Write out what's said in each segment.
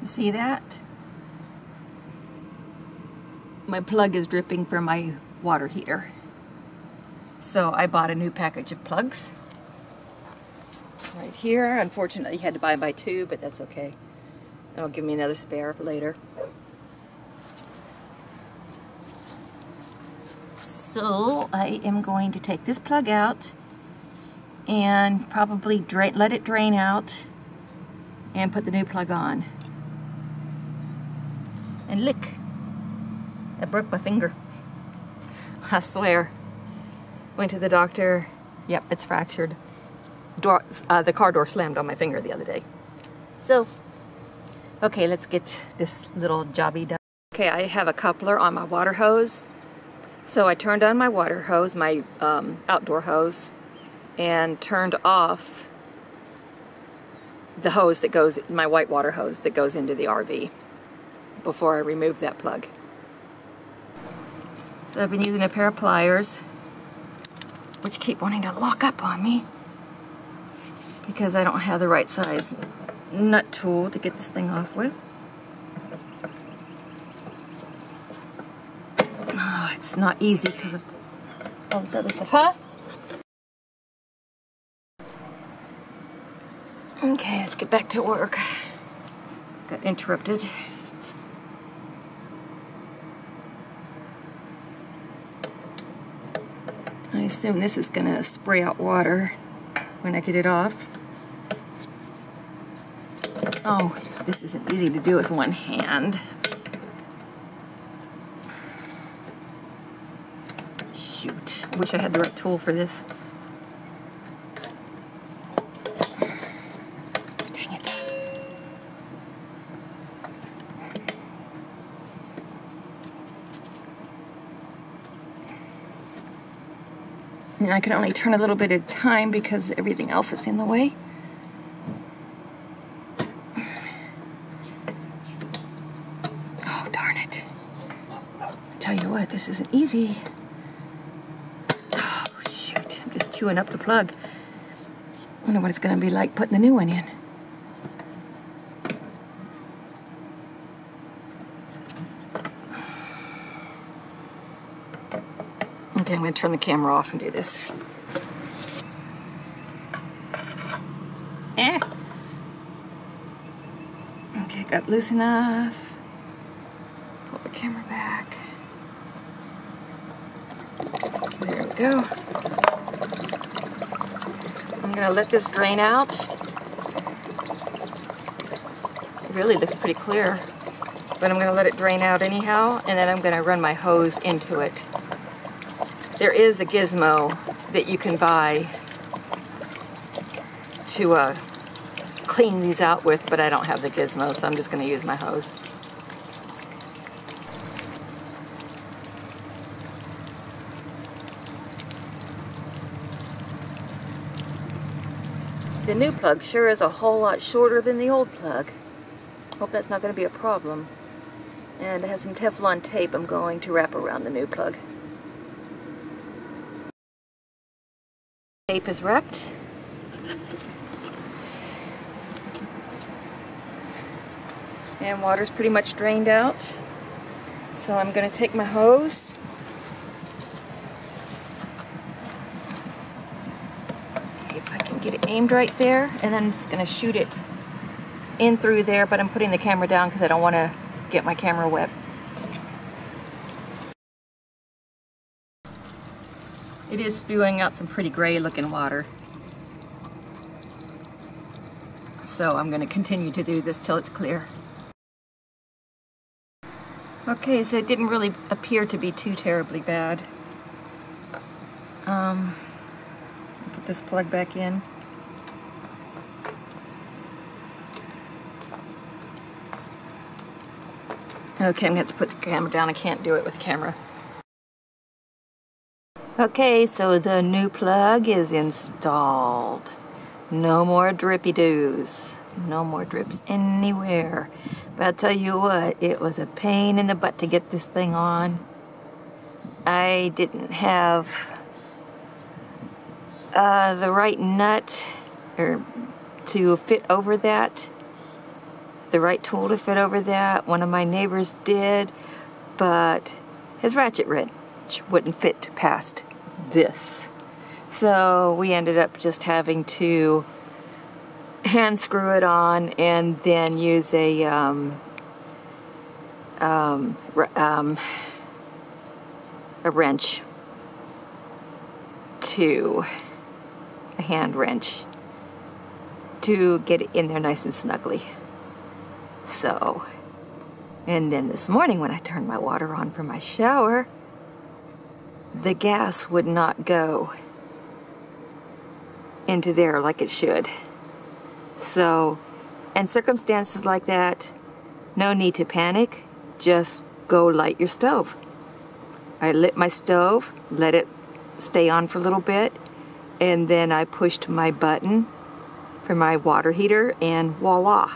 You see that? My plug is dripping from my water heater. So I bought a new package of plugs. Right here. Unfortunately, you had to buy 2, but that's okay. It'll give me another spare for later. So I am going to take this plug out and probably let it drain out and put the new plug on. And look, I broke my finger. I swear. Went to the doctor. Yep, it's fractured. The car door slammed on my finger the other day. So, okay, let's get this little jobby done. Okay, I have a coupler on my water hose. So I turned on my water hose, my outdoor hose, and turned off the hose that goes, my white water hose that goes into the RV before I remove that plug. So I've been using a pair of pliers, which keep wanting to lock up on me because I don't have the right size nut tool to get this thing off with. Oh, it's not easy because of all this other stuff, huh? Okay, let's get back to work. Got interrupted. I assume this is gonna spray out water when I get it off. Oh, this isn't easy to do with one hand. Shoot, I wish I had the right tool for this. Dang it. And I can only turn a little bit at a time because everything else that's in the way. Oh, darn it. I tell you what, this isn't easy. Oh, shoot. I'm just chewing up the plug. I wonder what it's going to be like putting the new one in. Okay, I'm going to turn the camera off and do this. Okay, got it loose enough. Pull the camera back. There we go. I'm going to let this drain out. It really looks pretty clear. But I'm going to let it drain out anyhow, and then I'm going to run my hose into it. There is a gizmo that you can buy to clean these out with, but I don't have the gizmo, so I'm just going to use my hose. The new plug sure is a whole lot shorter than the old plug. Hope that's not going to be a problem. And it has some Teflon tape I'm going to wrap around the new plug. Tape is wrapped. And water's pretty much drained out. So I'm going to take my hose. If I can get it aimed right there, and then I'm just going to shoot it in through there, but I'm putting the camera down because I don't want to get my camera wet. It is spewing out some pretty gray looking water. So I'm going to continue to do this till it's clear. Okay, so it didn't really appear to be too terribly bad. Put this plug back in. Okay, I'm going to have to put the camera down. I can't do it with the camera. Okay, so the new plug is installed. No more drippy-doos. No more drips anywhere. But I'll tell you what, it was a pain in the butt to get this thing on. I didn't have the right nut to fit over that. the right tool to fit over that. One of my neighbors did, but his ratchet wrench wouldn't fit past this. So we ended up just having to hand screw it on and then use a wrench a hand wrench to get it in there nice and snugly. So, and then this morning when I turned my water on for my shower, the gas would not go into there like it should. So, in circumstances like that, no need to panic, just go light your stove. I lit my stove, let it stay on for a little bit, and then I pushed my button for my water heater and voila,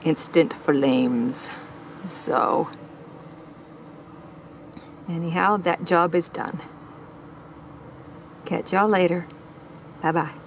instant flames. So anyhow, that job is done. Catch y'all later. Bye-bye.